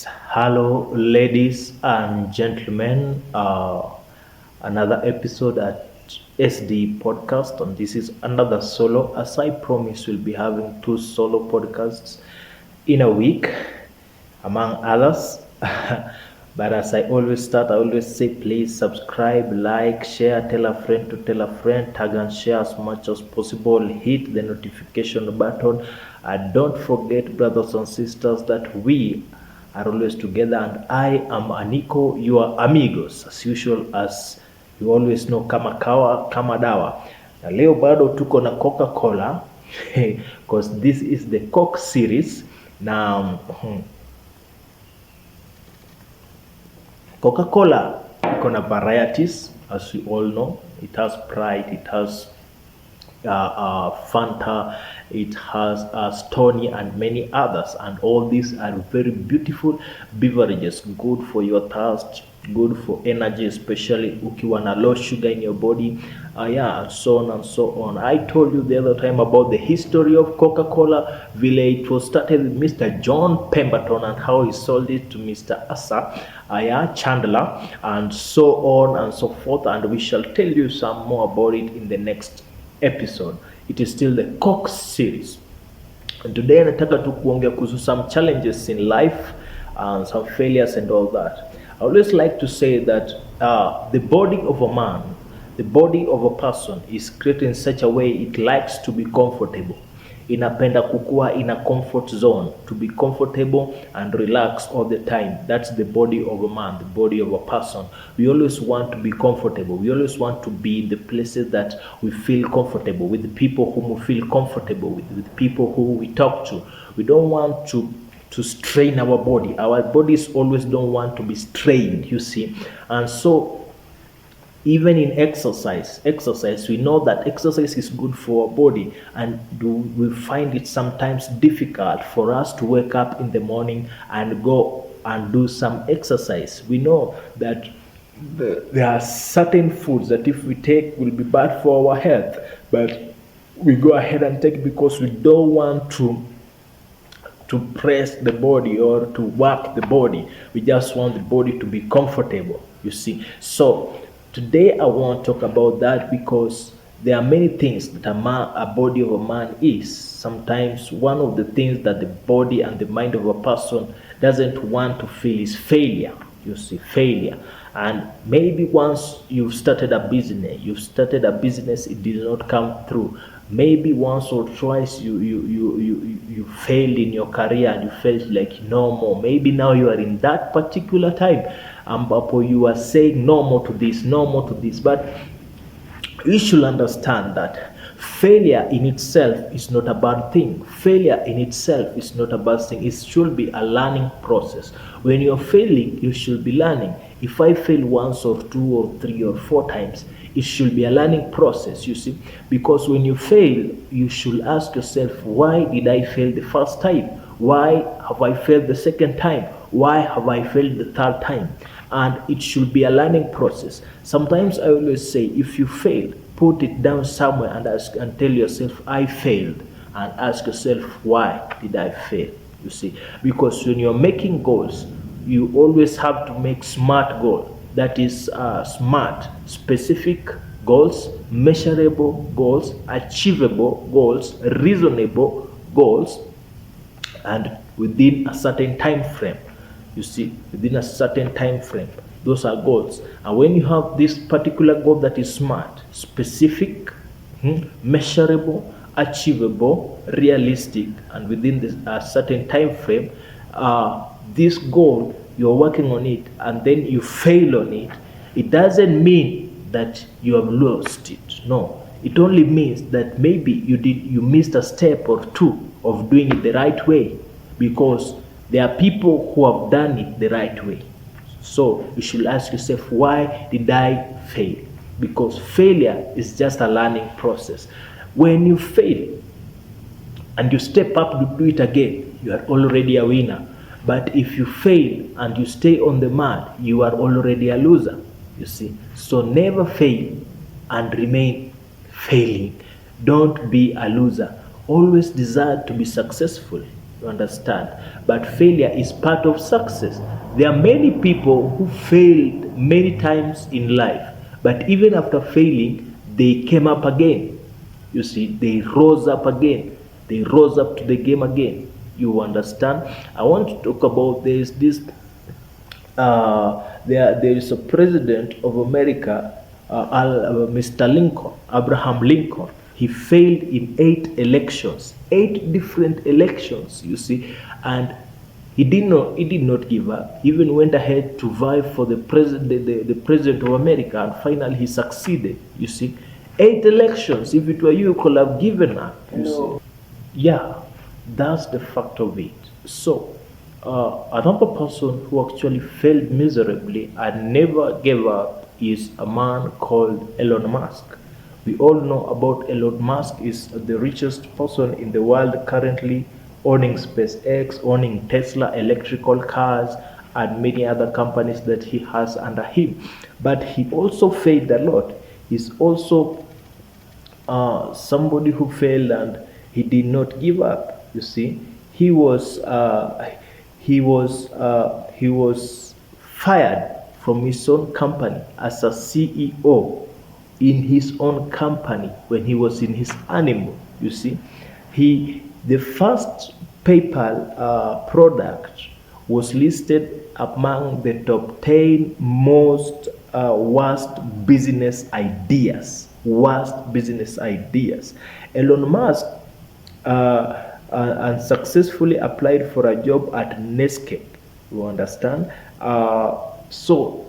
Hello, ladies and gentlemen. Another episode at SD Podcast, and this is another solo. As I promised, we'll be having two solo podcasts in a week, among others. But as I always start, I always say, please subscribe, like, share, tell a friend to tell a friend, tag and share as much as possible. Hit the notification button, and don't forget, brothers and sisters, that we are always together, and I am Aniko, your amigos, as usual, as you always know, kama kawa kama dawa. Na leo bado tuko na Coca-Cola because this is the Coke series. Now Coca-Cola iko na varieties, as we all know. It has Sprite, it has Fanta, it has Stony, and many others. And all these are very beautiful beverages, good for your thirst, good for energy, especially ukiwa na low sugar in your body. Yeah, and so on and so on. I told you the other time about the history of Coca-Cola. It was started with Mr. John Pemberton and how he sold it to Mr. Asa Chandler, and so on and so forth. And we shall tell you some more about it in the next episode. It is still the Coke series, and today nataka tu kuongea kuhusu some challenges in life and some failures and all that. I always like to say that the body of a man, the body of a person is created in such a way it likes to be comfortable. Inapenda kukua in a comfort zone, to be comfortable and relax all the time. That's the body of a man, the body of a person. We always want to be comfortable. We always want to be in the places that we feel comfortable, with the people whom we feel comfortable with people who we talk to. We don't want to strain our body. Our bodies always don't want to be strained, you see. And so even in exercise, we know that exercise is good for our body, and we find it sometimes difficult for us to wake up in the morning and go and do some exercise. We know that there are certain foods that if we take will be bad for our health, but we go ahead and take because we don't want to press the body or to work the body. We just want the body to be comfortable, you see. So today I want to talk about that because there are many things that a body of a man is. Sometimes one of the things that the body and the mind of a person doesn't want to feel is failure. You see, failure. And maybe once you've started a business, it did not come through. Maybe once or twice you failed in your career and you felt like no more. Maybe now you are in that particular time ambapo you are saying no more to this, no more to this. But you should understand that failure in itself is not a bad thing. Failure in itself is not a bad thing. It should be a learning process. When you're failing, you should be learning. If I fail once or two or three or four times, it should be a learning process, you see. Because when you fail, you should ask yourself, why did I fail the first time? Why have I failed the second time? Why have I failed the third time? And it should be a learning process. Sometimes I always say, if you fail, put it down somewhere and tell yourself, I failed. And ask yourself, why did I fail? You see, because when you're making goals, you always have to make smart goals. That is smart, specific goals, measurable goals, achievable goals, reasonable goals, and within a certain time frame. You see, within a certain time frame, those are goals. And when you have this particular goal that is smart, specific, measurable, achievable, realistic, and within this certain time frame, this goal, you're working on it and then you fail on it, it doesn't mean that you have lost it. No, it only means that maybe you missed a step or two of doing it the right way, because there are people who have done it the right way. So you should ask yourself, why did I fail? Because failure is just a learning process. When you fail and you step up to do it again, you are already a winner. But if you fail and you stay on the mat, you are already a loser, you see. So never fail and remain failing. Don't be a loser. Always desire to be successful. You understand? But failure is part of success. There are many people who failed many times in life, but even after failing, they came up again. You see, they rose up again. They rose up to the game again. You understand? I want to talk about this. There is a president of America, Mr. Lincoln, Abraham Lincoln. He failed in 8 elections, 8 different elections. You see, and he did not give up. He even went ahead to vie for the president, the president of America, and finally he succeeded. You see, 8 elections. If it were you, you could have given up. You see, yeah, that's the fact of it. So, another person who actually failed miserably and never gave up is a man called Elon Musk. We all know about Elon Musk is the richest person in the world currently, owning SpaceX, owning Tesla electrical cars, and many other companies that he has under him. But he also failed a lot. He's also somebody who failed and he did not give up. You see, he was fired from his own company as a CEO in his own company when he was in his honeymoon. You see, the first PayPal product was listed among the top 10 most worst business ideas. Worst business ideas. Elon Musk unsuccessfully applied for a job at Netscape. You understand? So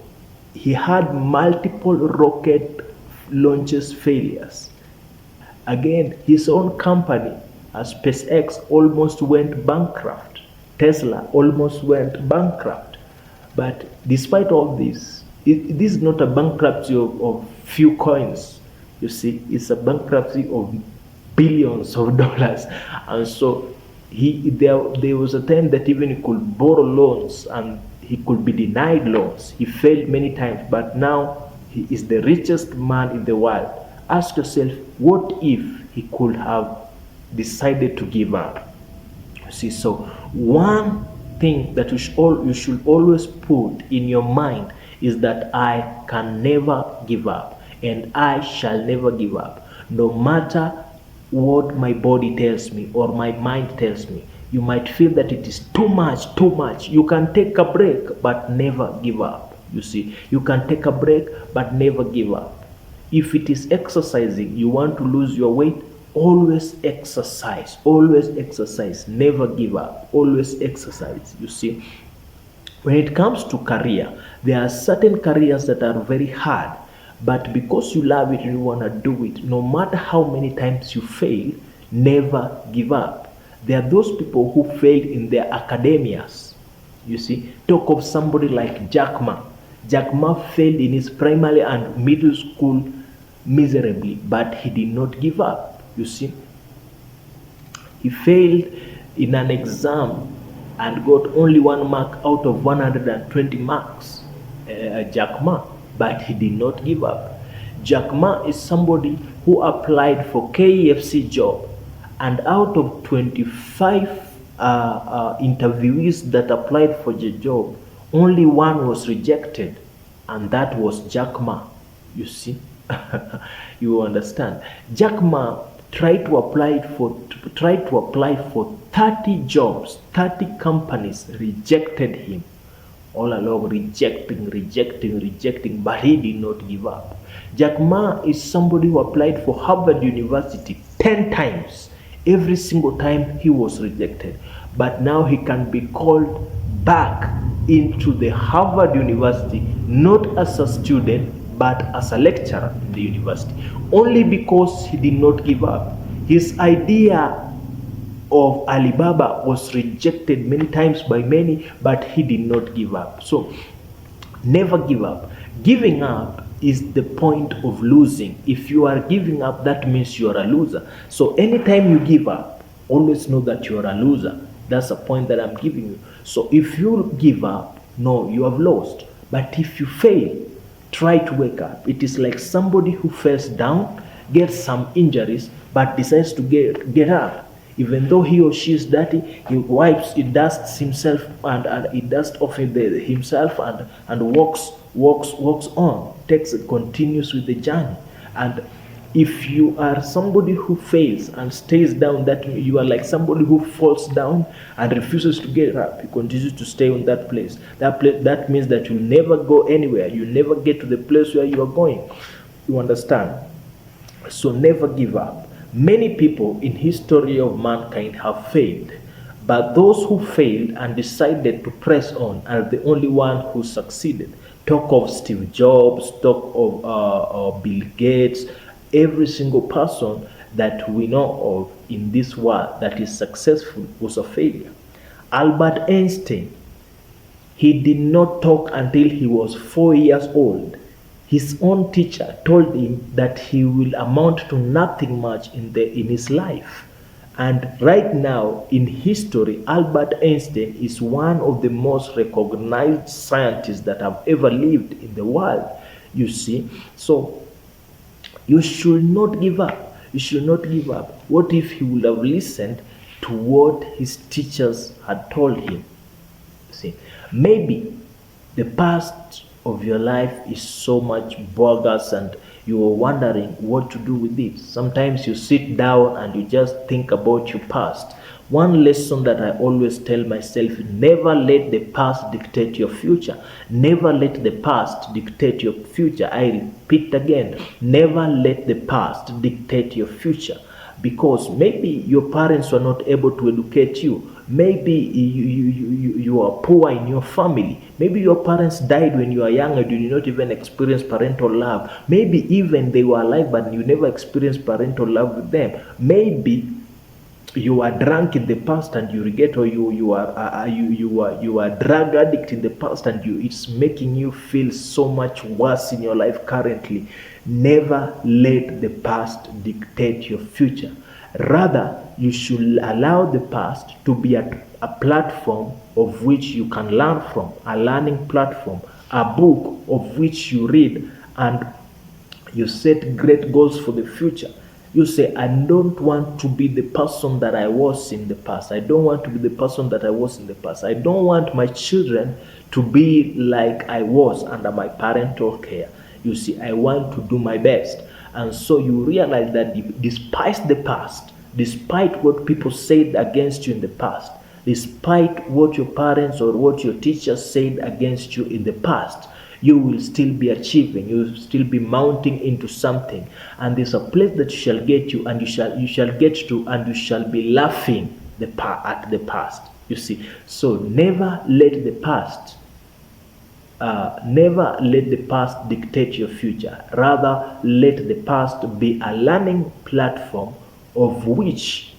he had multiple rocket launches failures. Again, his own company, SpaceX, almost went bankrupt. Tesla almost went bankrupt. But despite all this, this is not a bankruptcy of few coins. You see, it's a bankruptcy of billions of dollars. And so there was a time that even he could borrow loans and he could be denied loans. He failed many times, but now he is the richest man in the world. Ask yourself, what if he could have decided to give up? You see, so one thing that you should always put in your mind is that I can never give up, and I shall never give up, no matter what my body tells me or my mind tells me. You might feel that it is too much. You can take a break, but never give up. You see, you can take a break, but never give up. If it is exercising, you want to lose your weight, always exercise, never give up, always exercise. You see, when it comes to career, there are certain careers that are very hard, but because you love it and you want to do it, no matter how many times you fail, never give up. There are those people who failed in their academias. You see, talk of somebody like Jack Ma. Jack Ma failed in his primary and middle school miserably, but he did not give up. You see, he failed in an exam and got only 1 mark out of 120 marks. Jack Ma, but he did not give up. Jack Ma is somebody who applied for KFC job, and out of 25 interviewees that applied for the job, only one was rejected, and that was Jack Ma. You see, you understand. Jack Ma tried to apply for 30 jobs. 30 companies rejected him. All along, rejecting, but he did not give up. Jack Ma is somebody who applied for Harvard University 10 times. Every single time he was rejected, but now he can be called back into the Harvard University, not as a student, but as a lecturer in the university, only because he did not give up. His idea of Alibaba was rejected many times by many, but he did not give up. So never give up. Giving up is the point of losing. If you are giving up, that means you are a loser. So anytime you give up, always know that you are a loser. That's the point that I'm giving you. So if you give up, no, you have lost. But if you fail, try to wake up. It is like somebody who falls down, gets some injuries, but decides to get up. Even though he or she is dirty, he wipes, he dusts himself, and he dusts off himself, and walks on, continues with the journey. And if you are somebody who fails and stays down, that you are like somebody who falls down and refuses to get up, you continue to stay on that place. That means that you never go anywhere, you never get to the place where you are going. You understand? So never give up. Many people in history of mankind have failed, but those who failed and decided to press on are the only one who succeeded. Talk of Steve Jobs, talk of Bill Gates. Every single person that we know of in this world that is successful was a failure. Albert Einstein, he did not talk until he was 4 years old. His own teacher told him that he will amount to nothing much in his life. And right now in history, Albert Einstein is one of the most recognized scientists that have ever lived in the world. You see, so you should not give up. You should not give up. What if he would have listened to what his teachers had told him? See, maybe the past of your life is so much bogus and you are wondering what to do with it. Sometimes you sit down and you just think about your past. One lesson that I always tell myself: never let the past dictate your future. Never let the past dictate your future. I repeat again, never let the past dictate your future. Because maybe your parents were not able to educate you. Maybe you are poor in your family. Maybe your parents died when you were young and you did not even experience parental love. Maybe even they were alive but you never experienced parental love with them. Maybe you are drunk in the past and you regret, or you are drug addict in the past and it's making you feel so much worse in your life currently. Never let the past dictate your future. Rather, you should allow the past to be a platform of which you can learn from, a learning platform, a book of which you read, and you set great goals for the future. You say, I don't want to be the person that I was in the past. I don't want to be the person that I was in the past. I don't want my children to be like I was under my parental care. You see, I want to do my best. And so you realize that despite the past, despite what people said against you in the past, despite what your parents or what your teachers said against you in the past, you will still be achieving, you will still be mounting into something. And there's a place that you shall get to, and you shall get to, and you shall be laughing at the past. You see, so never let the past dictate your future. Rather, let the past be a learning platform of which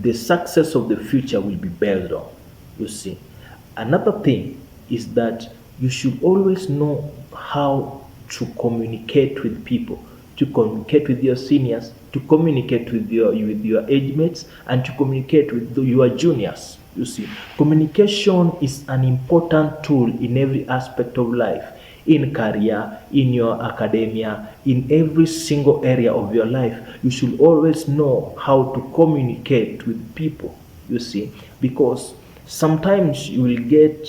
the success of the future will be built on. You see, another thing is that you should always know how to communicate with people, to communicate with your seniors, to communicate with your age mates, and to communicate with your juniors. You see, communication is an important tool in every aspect of life, in career, in your academia, in every single area of your life. You should always know how to communicate with people, you see, because sometimes you will get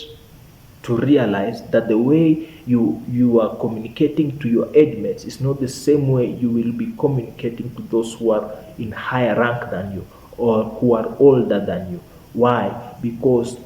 to realize that the way you are communicating to your age mates is not the same way you will be communicating to those who are in higher rank than you or who are older than you. Why? Because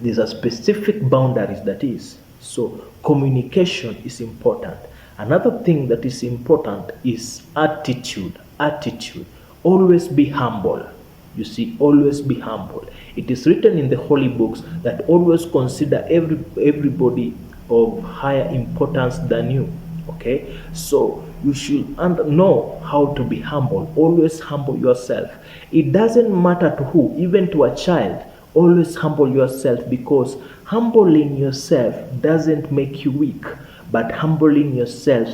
there's a specific boundaries that is. So communication is important. Another thing that is important is attitude. Attitude. Always be humble. You see, always be humble. It is written in the holy books that always consider everybody of higher importance than you. Okay, so you should know how to be humble. Always humble yourself. It doesn't matter to who, even to a child. Always humble yourself, because humbling yourself doesn't make you weak, but humbling yourself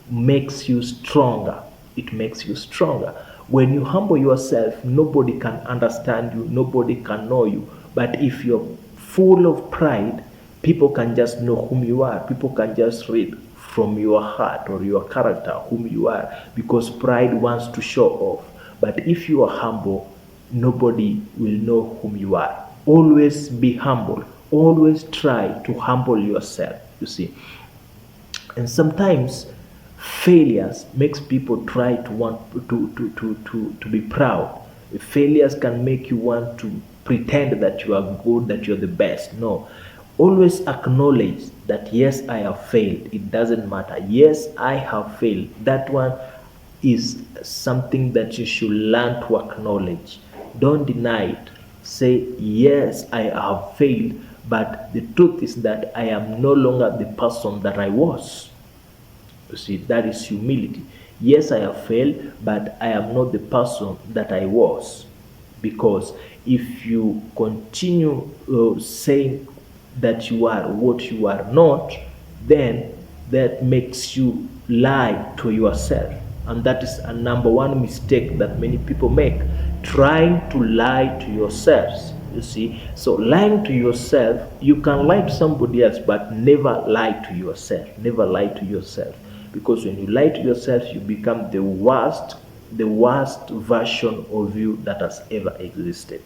makes you stronger. It makes you stronger. When you humble yourself, nobody can understand you, nobody can know you. But if you're full of pride, people can just know whom you are. People can just read from your heart or your character whom you are, because pride wants to show off. But if you are humble, nobody will know whom you are. Always be humble. Always try to humble yourself, you see. And sometimes failures makes people try to want to be proud. Failures can make you want to pretend that you are good, that you're the best. No, always acknowledge that yes, I have failed. It doesn't matter. Yes, I have failed. That one is something that you should learn to acknowledge. Don't deny it. Say yes, I have failed, but the truth is that I am no longer the person that I was. You see, that is humility. Yes, I have failed, but I am not the person that I was. Because if you continue saying that you are what you are not, then that makes you lie to yourself. And that is a number one mistake that many people make, trying to lie to yourselves. You see, so lying to yourself, you can lie to somebody else, but never lie to yourself. Never lie to yourself, because when you lie to yourself, you become the worst version of you that has ever existed.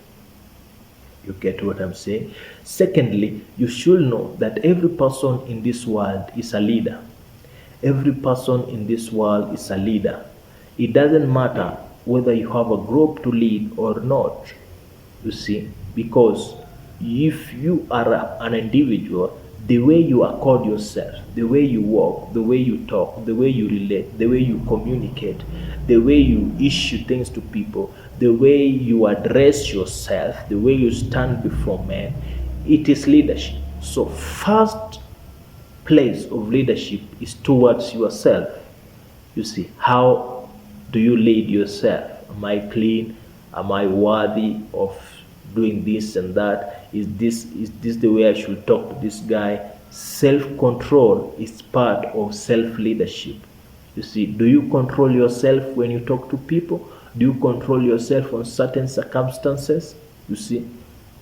You get what I'm saying? Secondly, you should know that every person in this world is a leader. Every person in this world is a leader. It doesn't matter whether you have a group to lead or not, you see, because if you are an individual, the way you accord yourself, the way you walk, the way you talk, the way you relate, the way you communicate, the way you issue things to people, the way you address yourself, the way you stand before men, it is leadership. So first place of leadership is towards yourself. You see, how do you lead yourself? Am I clean? Am I worthy of doing this and that? Is this the way I should talk to this guy? Self-control is part of self-leadership. You see, do you control yourself when you talk to people? Do you control yourself on certain circumstances? You see,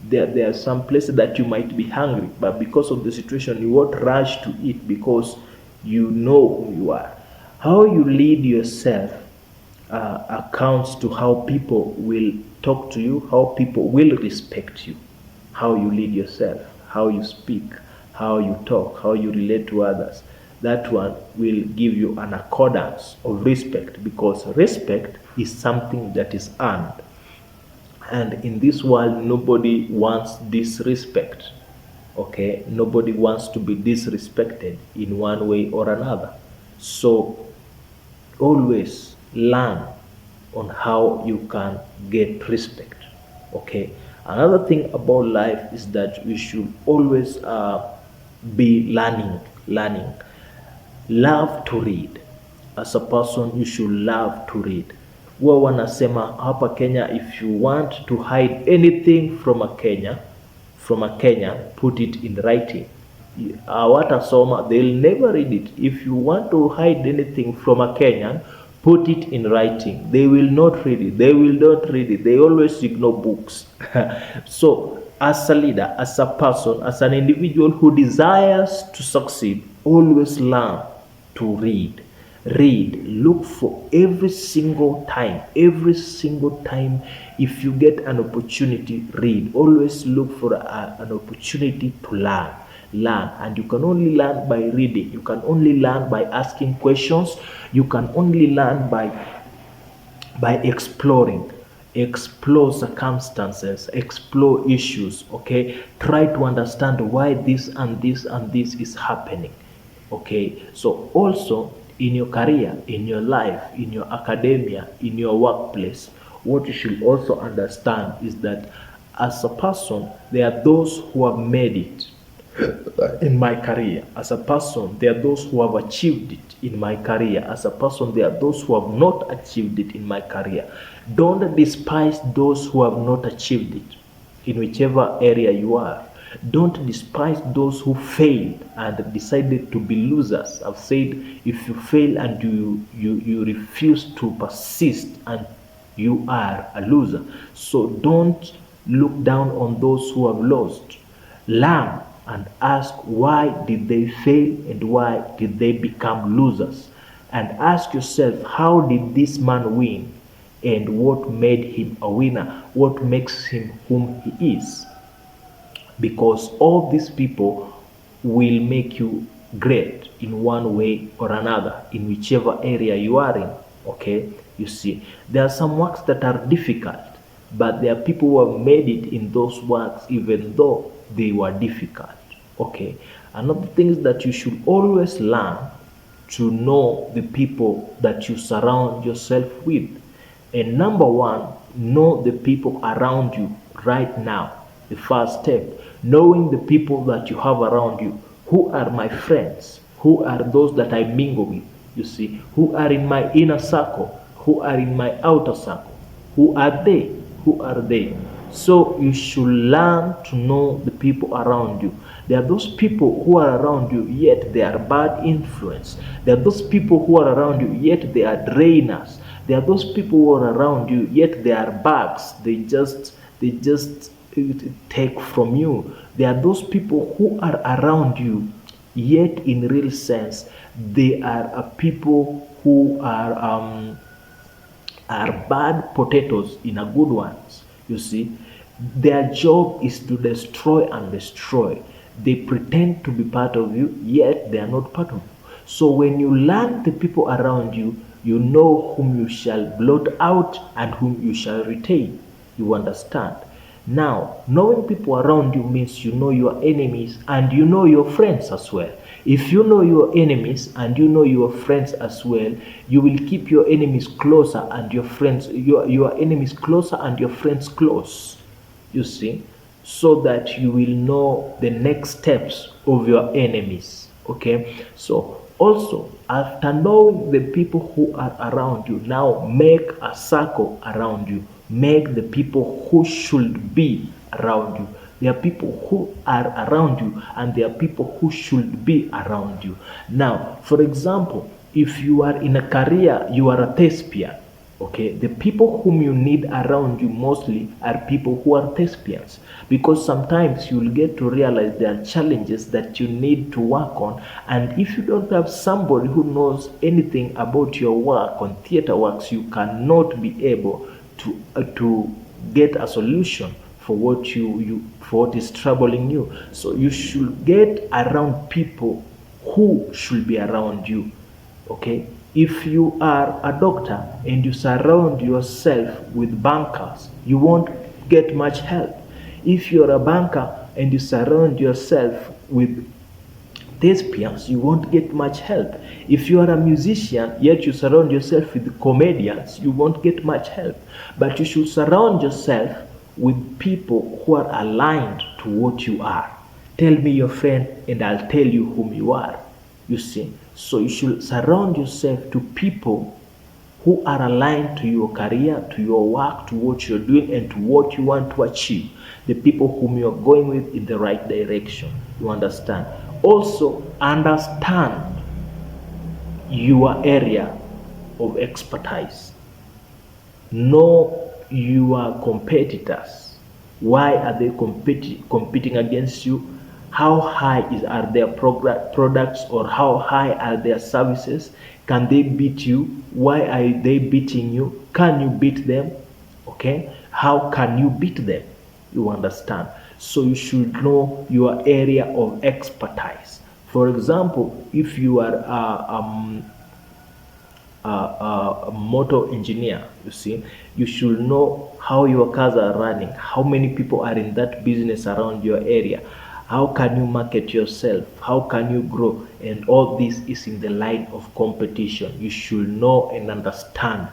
there are some places that you might be hungry, but because of the situation, you won't rush to eat because you know who you are. How you lead yourself accounts to how people will talk to you, how people will respect you. How you lead yourself, how you speak, how you talk, how you relate to others. That one will give you an accordance of respect, because respect is something that is earned. And in this world, nobody wants disrespect. Okay, nobody wants to be disrespected in one way or another. So always learn on how you can get respect. Okay, another thing about life is that we should always be learning. Love to read. As a person, you should love to read. Huwa wanasema hapa Kenya, if you want to hide anything from a Kenyan, put it in writing. Hawatasoma, they'll never read it. If you want to hide anything from a Kenyan, put it in writing. They will not read it. They will not read it. They always ignore books. So, as a leader, as a person, as an individual who desires to succeed, always learn to read. Read. Look for every single time. If you get an opportunity, read. Always look for an opportunity to learn. And you can only learn by reading. You can only learn by asking questions. You can only learn by exploring. Explore circumstances, explore issues. Okay, try to understand why this and this and this is happening. Okay, so also in your career, in your life, in your academia, in your workplace, what you should also understand is that as a person, there are those who have made it in my career. As a person, there are those who have achieved it in my career. As a person, there are those who have not achieved it in my career. Don't despise those who have not achieved it in whichever area you are. Don't despise those who failed and decided to be losers. I've said, if you fail and you refuse to persist, and you are a loser. So don't look down on those who have lost. Learn and ask, why did they fail and why did they become losers? And ask yourself, how did this man win? and what made him a winner, what makes him whom he is. Because all these people will make you great in one way or another in whichever area you are in. Okay, you see, there are some works that are difficult, but there are people who have made it in those works even though they were difficult. Okay, another thing is that you should always learn to know the people that you surround yourself with. And number one, know the people around you right now. The first step, knowing the people that you have around you. Who are my friends? Who are those that I mingle with? You see, who are in my inner circle? Who are in my outer circle? Who are they? Who are they? So you should learn to know the people around you. There are those people who are around you, yet they are bad influence. There are those people who are around you, yet they are drainers. There are those people who are around you, yet they are bugs. They just take from you. There are those people who are around you, yet in real sense, they are people who are bad potatoes in a good ones. You see, their job is to destroy and destroy. They pretend to be part of you, yet they are not part of you. So when you learn the people around you, you know whom you shall blot out and whom you shall retain. You understand? Now, knowing people around you means you know your enemies and you know your friends as well. If you know your enemies and you know your friends as well, you will keep your enemies closer and your friends, your enemies closer and your friends close. You see, so that you will know the next steps of your enemies. Okay, so also after knowing the people who are around you, now make a circle around you. Make the people who should be around you. There are people who are around you and there are people who should be around you. Now, for example, if you are in a career, you are a thespian. Okay, the people whom you need around you mostly are people who are thespians, because sometimes you'll get to realize there are challenges that you need to work on, and if you don't have somebody who knows anything about your work on theater works, you cannot be able to get a solution for what you for what is troubling you. So you should get around people who should be around you. Okay, if you are a doctor and you surround yourself with bankers, you won't get much help. If you're a banker and you surround yourself with thespians, you won't get much help. If you are a musician yet you surround yourself with comedians, you won't get much help. But you should surround yourself with people who are aligned to what you are. Tell me your friend and I'll tell you whom you are. You see, so you should surround yourself to people who are aligned to your career, to your work, to what you're doing, and to what you want to achieve. The people whom you're going with in the right direction. You understand? Also, understand your area of expertise. Know your competitors. Why are they competing against you? How high are their products, or how high are their services? Can they beat you? Why are they beating you? Can you beat them? Okay, how can you beat them? You understand? So you should know your area of expertise. For example, if you are a motor engineer, you see, you should know how your cars are running, how many people are in that business around your area, how can you market yourself, how can you grow, and all this is in the line of competition. You should know and understand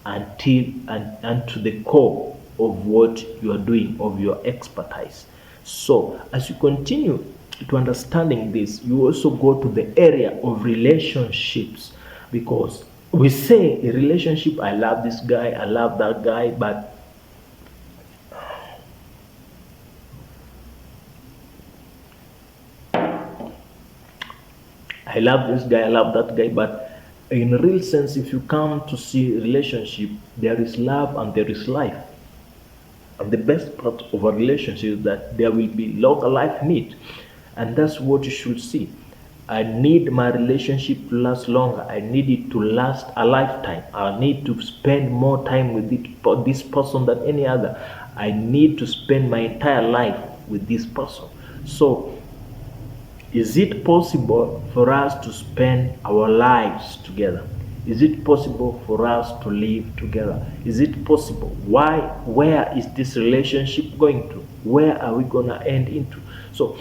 until and to the core of what you are doing, of your expertise. So as you continue to understanding this, you also go to the area of relationships, because we say a relationship, I love this guy, I love that guy, but I love this guy, I love that guy, but in real sense, if you come to see relationship, there is love and there is life. And the best part of a relationship is that there will be long life need, and that's what you should see. I need my relationship to last longer. I need it to last a lifetime. I need to spend more time with this person than any other. I need to spend my entire life with this person. So, is it possible for us to spend our lives together? Is it possible for us to live together? Is it possible? Why? Where is this relationship going to? Where are we gonna end into? So,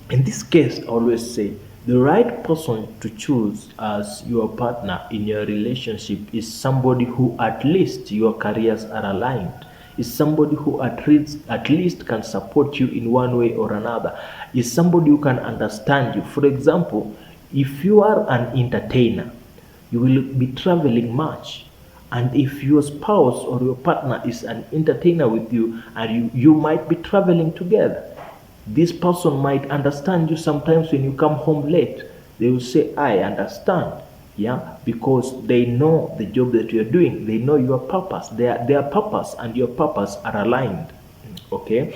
in this case, I always say the right person to choose as your partner in your relationship is somebody who at least your careers are aligned, is somebody who at least can support you in one way or another, is somebody who can understand you. For example, if you are an entertainer, you will be traveling much, and if your spouse or your partner is an entertainer with you, and you might be traveling together, this person might understand you. Sometimes when you come home late, they will say, I understand. Yeah, because they know the job that you're doing, they know your purpose, their purpose and your purpose are aligned. Okay,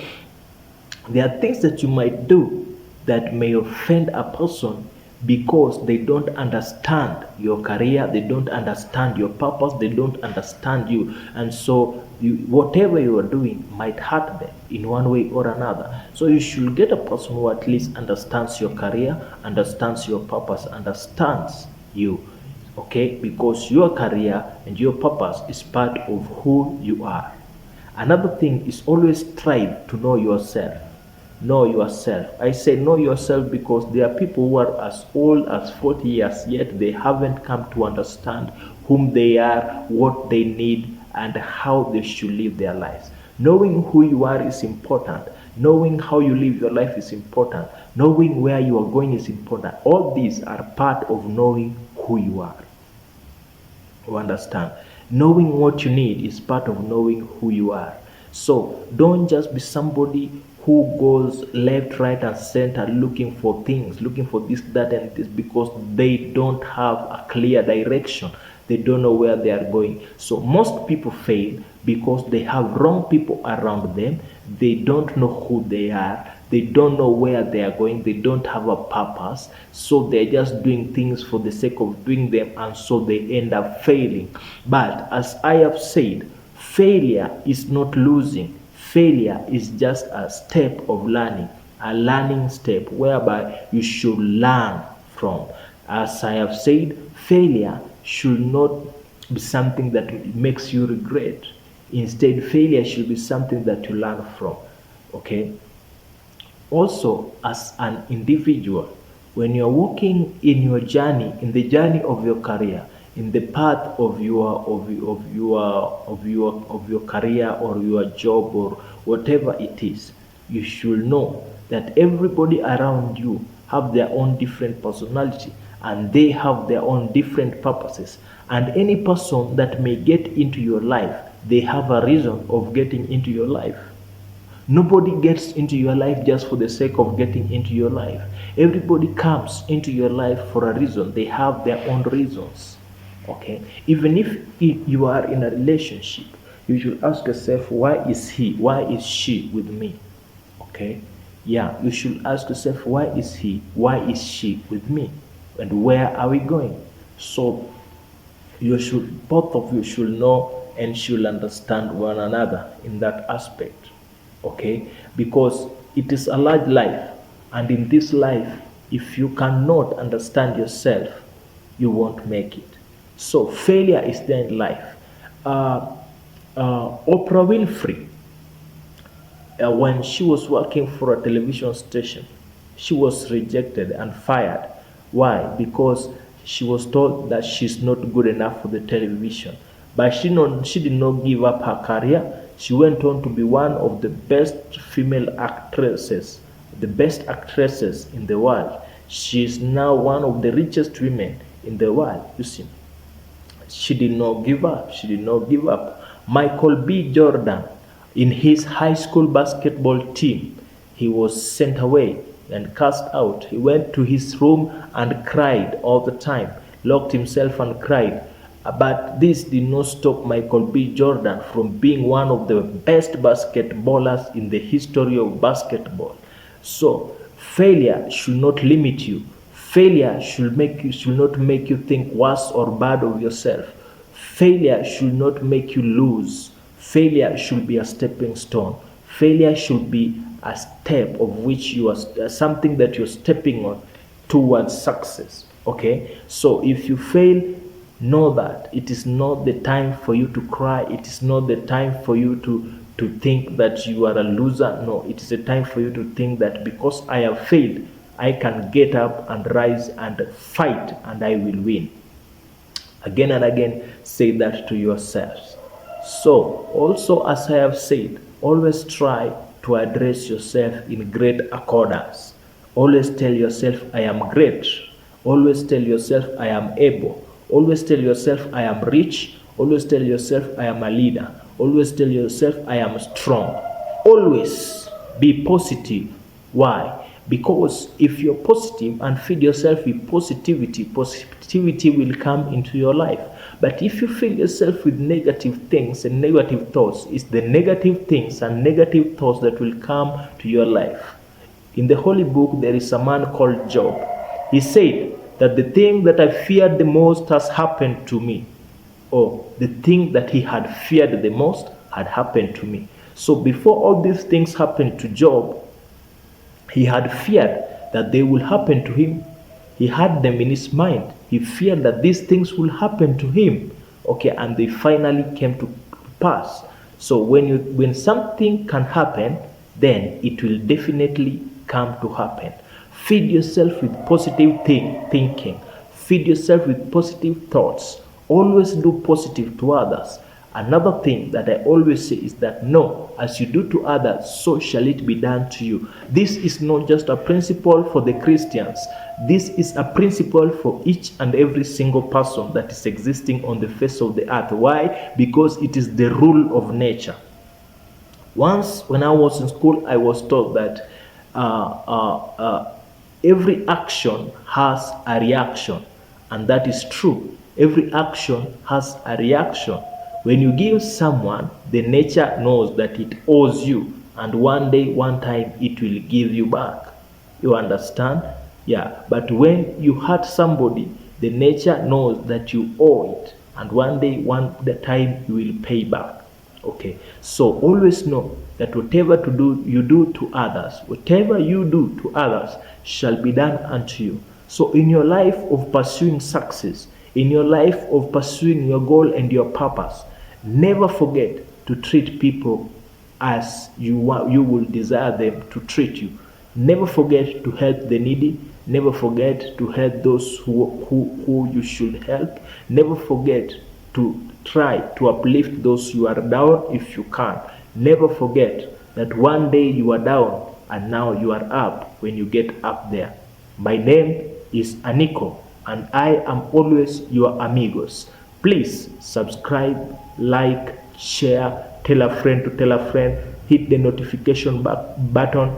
there are things that you might do that may offend a person because they don't understand your career, they don't understand your purpose, they don't understand you. And so, whatever you are doing might hurt them in one way or another. So, you should get a person who at least understands your career, understands your purpose, understands you. Okay, because your career and your purpose is part of who you are. Another thing is always strive to know yourself. Know yourself. I say know yourself because there are people who are as old as 40 years, yet they haven't come to understand whom they are, what they need, and how they should live their lives. Knowing who you are is important. Knowing how you live your life is important. Knowing where you are going is important. All these are part of knowing who you are. You understand? Knowing what you need is part of knowing who you are. So don't just be somebody who goes left, right, and center looking for things, looking for this, that, and this, because they don't have a clear direction. They don't know where they are going. So most people fail because they have wrong people around them. They don't know who they are. They don't know where they are going. They don't have a purpose. So they're just doing things for the sake of doing them, and so they end up failing. But as I have said, failure is not losing. Failure is just a step of learning, a learning step whereby you should learn from. As I have said, failure should not be something that makes you regret. Instead, failure should be something that you learn from. Okay? Also, as an individual, when you're walking in your journey, in the journey of your career, in the path of your career or your job or whatever it is, you should know that everybody around you have their own different personality, and they have their own different purposes. And any person that may get into your life, they have a reason of getting into your life. Nobody gets into your life just for the sake of getting into your life. Everybody comes into your life for a reason. They have their own reasons. Okay? Even if you are in a relationship, you should ask yourself, why is he, why is she with me? Okay? Yeah, you should ask yourself, why is he, why is she with me? And where are we going? So both of you should know and should understand one another in that aspect. Okay, because it is a large life, and in this life, if you cannot understand yourself, you won't make it. So failure is there in life. Oprah Winfrey, when she was working for a television station, she was rejected and fired. Why? Because she was told that she's not good enough for the television. But she did not give up her career. She went on to be one of the best female actresses, the best actresses in the world. She is now one of the richest women in the world. You see, she did not give up. She did not give up. Michael B. Jordan, in his high school basketball team, he was sent away and cast out. He went to his room and cried all the time, locked himself and cried. But this did not stop Michael B. Jordan from being one of the best basketballers in the history of basketball. So, failure should not limit you. Failure should not make you think worse or bad of yourself. Failure should not make you lose. Failure should be a stepping stone. Failure should be a step of which you are something that you're stepping on towards success. Okay, so if you fail, know that it is not the time for you to cry. It is not the time for you to think that you are a loser. No, it is a time for you to think that because I have failed, I can get up and rise and fight and I will win. Again and again, say that to yourselves. So, also, as I have said, always try to address yourself in great accordance. Always tell yourself, I am great. Always tell yourself, I am able. Always tell yourself, I am rich. Always tell yourself, I am a leader. Always tell yourself, I am strong. Always be positive. Why? Because if you're positive and feed yourself with positivity, positivity will come into your life. But if you fill yourself with negative things and negative thoughts, it's the negative things and negative thoughts that will come to your life. In the Holy Book, there is a man called Job. He said that the thing that I feared the most has happened to me. Or the thing that he had feared the most had happened to me. So before all these things happened to Job, he had feared that they will happen to him. He had them in his mind. He feared that these things will happen to him. Okay, and they finally came to pass. So when something can happen, then it will definitely come to happen. Feed yourself with positive thinking. Feed yourself with positive thoughts. Always do positive to others. Another thing that I always say is that no, as you do to others, so shall it be done to you. This is not just a principle for the Christians. This is a principle for each and every single person that is existing on the face of the earth. Why? Because it is the rule of nature. Once, when I was in school, I was told that every action has a reaction, and that is true. Every action has a reaction. When you give someone, the nature knows that it owes you, and one day, one time, it will give you back. You understand? Yeah. But when you hurt somebody, the nature knows that you owe it, and one day, the time, you will pay back. Okay. So always know that whatever you do to others, whatever you do to others shall be done unto you. So in your life of pursuing success, in your life of pursuing your goal and your purpose, never forget to treat people as you will desire them to treat you. Never forget to help the needy. Never forget to help those who you should help. Never forget to try to uplift those who are down if you can. Never forget that one day you are down and now you are up when you get up there. My name is Aniko, and I am always your amigos. Please subscribe, like, share, tell a friend to tell a friend, hit the notification button.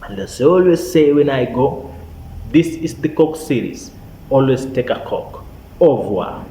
And as I always say when I go, this is the Coke series. Always take a Coke. Au revoir.